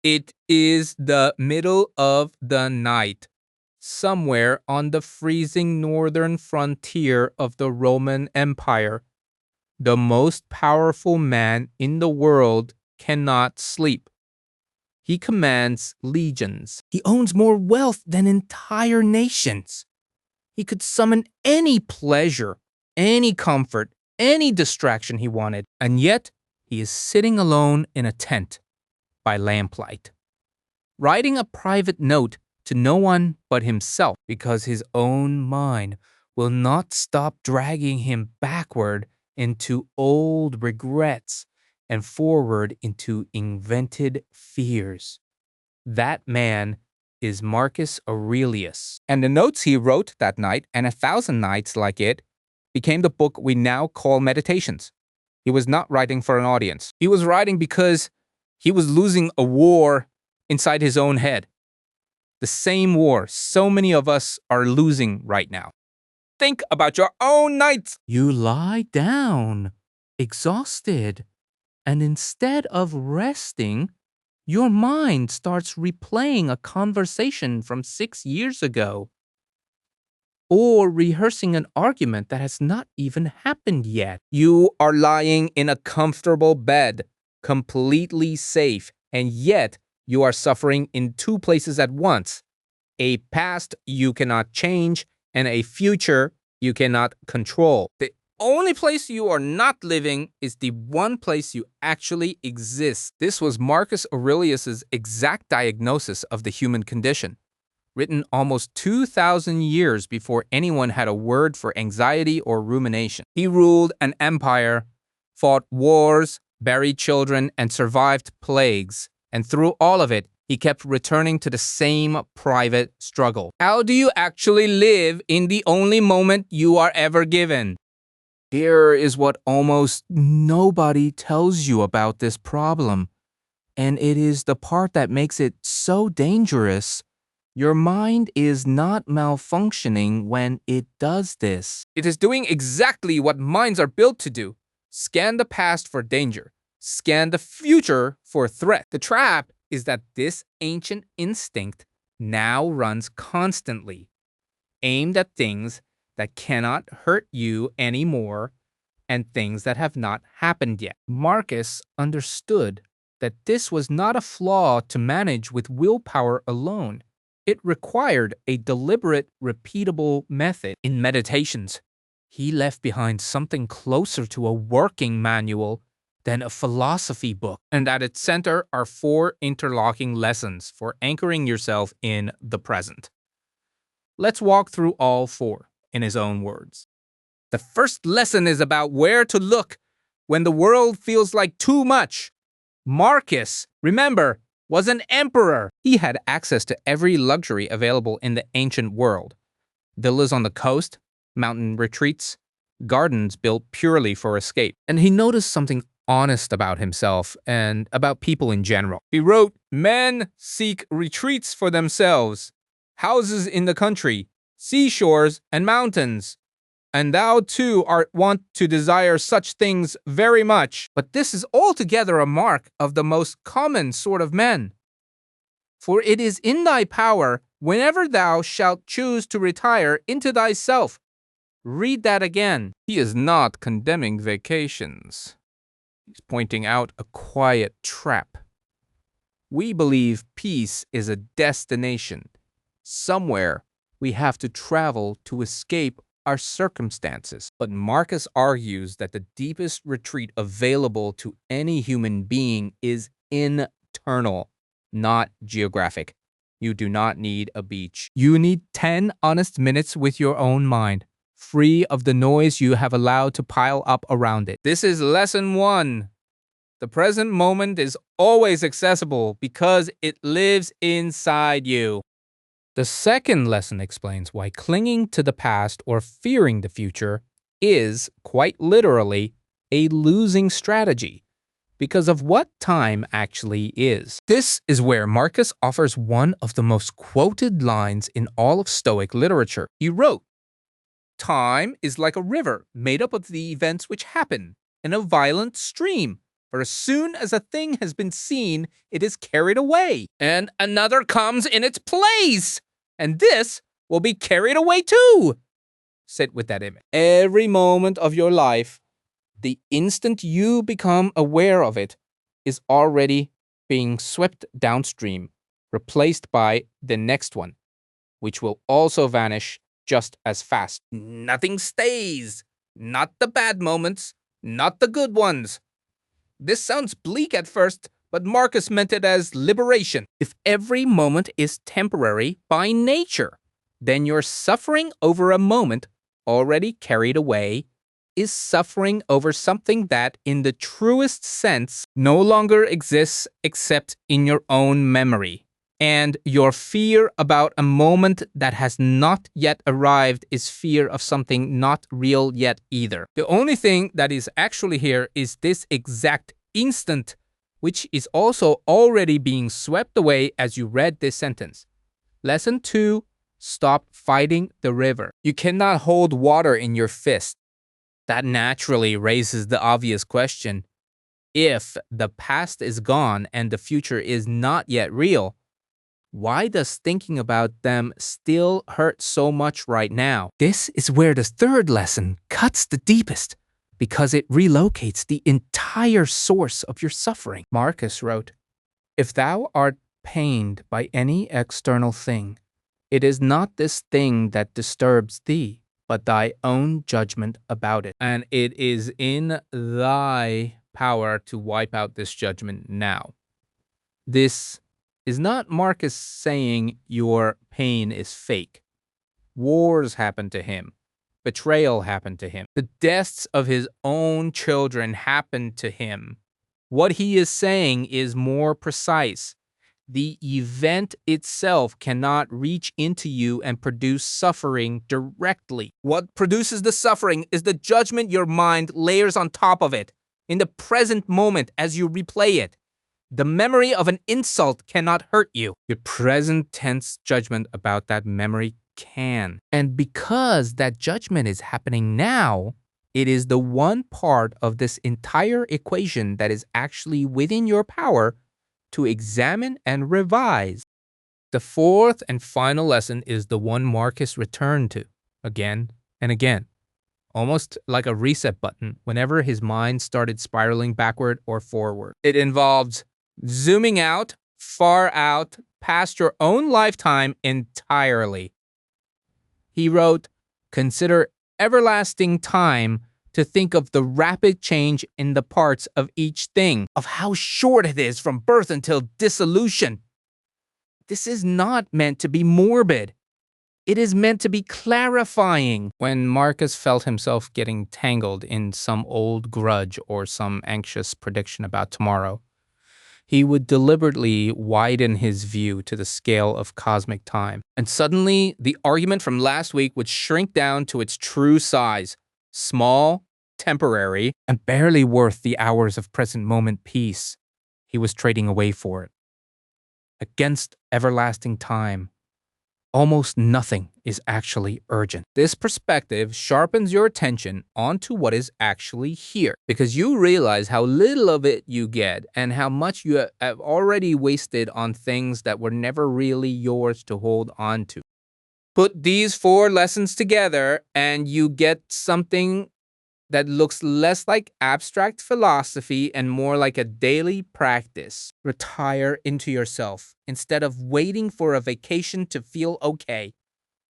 It is the middle of the night, somewhere on the freezing northern frontier of the Roman Empire. The most powerful man in the world cannot sleep. He commands legions. He owns more wealth than entire nations. He could summon any pleasure, any comfort, any distraction he wanted, and yet he is sitting alone in a tent by lamplight, writing a private note to no one but himself because his own mind will not stop dragging him backward into old regrets and forward into invented fears. That man is Marcus Aurelius. And the notes he wrote that night, and 1,000 nights like it, became the book we now call Meditations. He was not writing for an audience. He was writing because he was losing a war inside his own head. The same war so many of us are losing right now. Think about your own nights. You lie down, exhausted, and instead of resting, your mind starts replaying a conversation from 6 years ago, or rehearsing an argument that has not even happened yet. You are lying in a comfortable bed, completely safe, and yet you are suffering in two places at once: a past you cannot change and a future you cannot control. The only place you are not living is the one place you actually exist. This was Marcus Aurelius's exact diagnosis of the human condition, written almost 2,000 years before anyone had a word for anxiety or rumination. He ruled an empire, fought wars, buried children, and survived plagues. And through all of it, he kept returning to the same private struggle. How do you actually live in the only moment you are ever given? Here is what almost nobody tells you about this problem, and it is the part that makes it so dangerous. Your mind is not malfunctioning when it does this. It is doing exactly what minds are built to do: scan the past for danger, scan the future for threat. The trap is that this ancient instinct now runs constantly, aimed at things that cannot hurt you anymore and things that have not happened yet. Marcus understood that this was not a flaw to manage with willpower alone. It required a deliberate, repeatable method. In Meditations, he left behind something closer to a working manual than a philosophy book. And at its center are 4 interlocking lessons for anchoring yourself in the present. Let's walk through all 4 in his own words. The first lesson is about where to look when the world feels like too much. Marcus, remember, was an emperor. He had access to every luxury available in the ancient world: villas on the coast, mountain retreats, gardens built purely for escape. And he noticed something honest about himself and about people in general. He wrote, "Men seek retreats for themselves, houses in the country, seashores and mountains. And thou too art wont to desire such things very much. But this is altogether a mark of the most common sort of men. For it is in thy power, whenever thou shalt choose to retire into thyself." Read that again. He is not condemning vacations. He's pointing out a quiet trap. We believe peace is a destination. Somewhere we have to travel to escape our circumstances. But Marcus argues that the deepest retreat available to any human being is internal, not geographic. You do not need a beach. You need 10 honest minutes with your own mind, free of the noise you have allowed to pile up around it. This is lesson 1. The present moment is always accessible because it lives inside you. The second lesson explains why clinging to the past or fearing the future is, quite literally, a losing strategy because of what time actually is. This is where Marcus offers one of the most quoted lines in all of Stoic literature. He wrote, "Time is like a river made up of the events which happen, and a violent stream For as soon as a thing has been seen, it is carried away, and another comes in its place, and this will be carried away too. Sit with that image. Every moment of your life, the instant you become aware of it, is already being swept downstream, replaced by the next one, which will also vanish just as fast. Nothing stays. Not the bad moments, not the good ones. This sounds bleak at first, but Marcus meant it as liberation. If every moment is temporary by nature, then your suffering over a moment already carried away is suffering over something that, in the truest sense, no longer exists except in your own memory. And your fear about a moment that has not yet arrived is fear of something not real yet either. The only thing that is actually here is this exact instant, which is also already being swept away as you read this sentence. Lesson 2, stop fighting the river. You cannot hold water in your fist. That naturally raises the obvious question. If the past is gone and the future is not yet real, why does thinking about them still hurt so much right now? This is where the third lesson cuts the deepest, because it relocates the entire source of your suffering. Marcus wrote, "If thou art pained by any external thing, it is not this thing that disturbs thee, but thy own judgment about it. And it is in thy power to wipe out this judgment now." This is not Marcus saying your pain is fake. Wars happened to him. Betrayal happened to him. The deaths of his own children happened to him. What he is saying is more precise. The event itself cannot reach into you and produce suffering directly. What produces the suffering is the judgment your mind layers on top of it, in the present moment as you replay it. The memory of an insult cannot hurt you. Your present tense judgment about that memory can. And because that judgment is happening now, it is the one part of this entire equation that is actually within your power to examine and revise. The fourth and final lesson is the one Marcus returned to again and again, almost like a reset button whenever his mind started spiraling backward or forward. It involves zooming out, far out, past your own lifetime entirely. He wrote, "Consider everlasting time to think of the rapid change in the parts of each thing, of how short it is from birth until dissolution." This is not meant to be morbid. It is meant to be clarifying. When Marcus felt himself getting tangled in some old grudge or some anxious prediction about tomorrow, he would deliberately widen his view to the scale of cosmic time. And suddenly, the argument from last week would shrink down to its true size. Small, temporary, and barely worth the hours of present moment peace he was trading away for it. Against everlasting time, almost nothing is actually urgent. This perspective sharpens your attention onto what is actually here, because you realize how little of it you get and how much you have already wasted on things that were never really yours to hold on to. Put these 4 lessons together and you get something that looks less like abstract philosophy and more like a daily practice. Retire into yourself instead of waiting for a vacation to feel okay.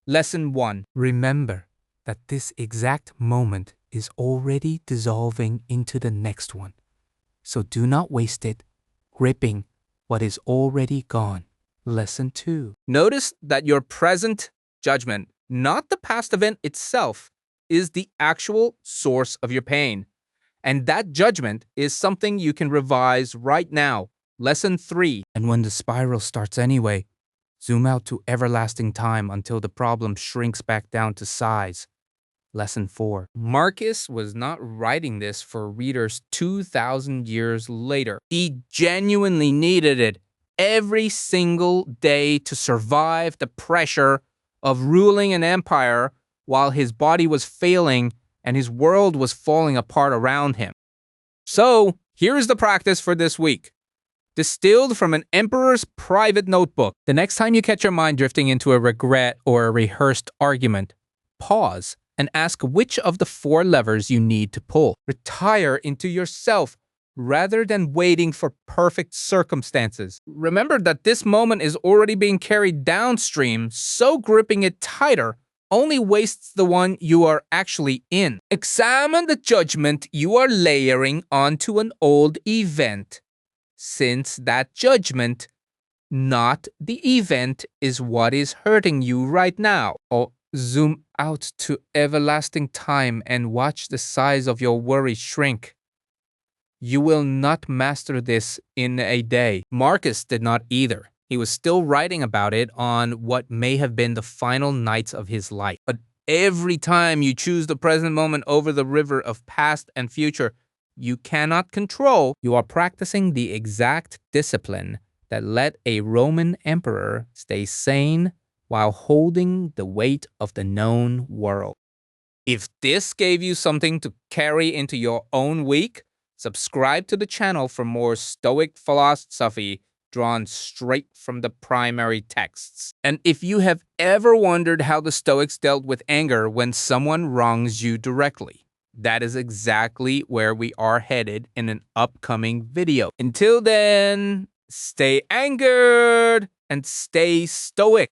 Lesson 1. Remember that this exact moment is already dissolving into the next one. So do not waste it gripping what is already gone. Lesson 2. Notice that your present judgment, not the past event itself, is the actual source of your pain. And that judgment is something you can revise right now. Lesson 3. And when the spiral starts anyway, zoom out to everlasting time until the problem shrinks back down to size. Lesson 4. Marcus was not writing this for readers 2,000 years later. He genuinely needed it every single day to survive the pressure of ruling an empire while his body was failing and his world was falling apart around him. So Here is the practice for this week. Distilled from an emperor's private notebook. The next time you catch your mind drifting into a regret or a rehearsed argument, pause and ask which of the 4 levers you need to pull. Retire into yourself rather than waiting for perfect circumstances. Remember that this moment is already being carried downstream, so gripping it tighter only wastes the one you are actually in. Examine the judgment you are layering onto an old event, since that judgment, not the event, is what is hurting you right now. Or zoom out to everlasting time and watch the size of your worry shrink. You will not master this in a day. Marcus did not either. He was still writing about it on what may have been the final nights of his life. But every time you choose the present moment over the river of past and future you cannot control, you are practicing the exact discipline that let a Roman emperor stay sane while holding the weight of the known world. If this gave you something to carry into your own week, subscribe to the channel for more Stoic philosophy drawn straight from the primary texts. And if you have ever wondered how the Stoics dealt with anger when someone wrongs you directly, that is exactly where we are headed in an upcoming video. Until then, stay angered and stay stoic.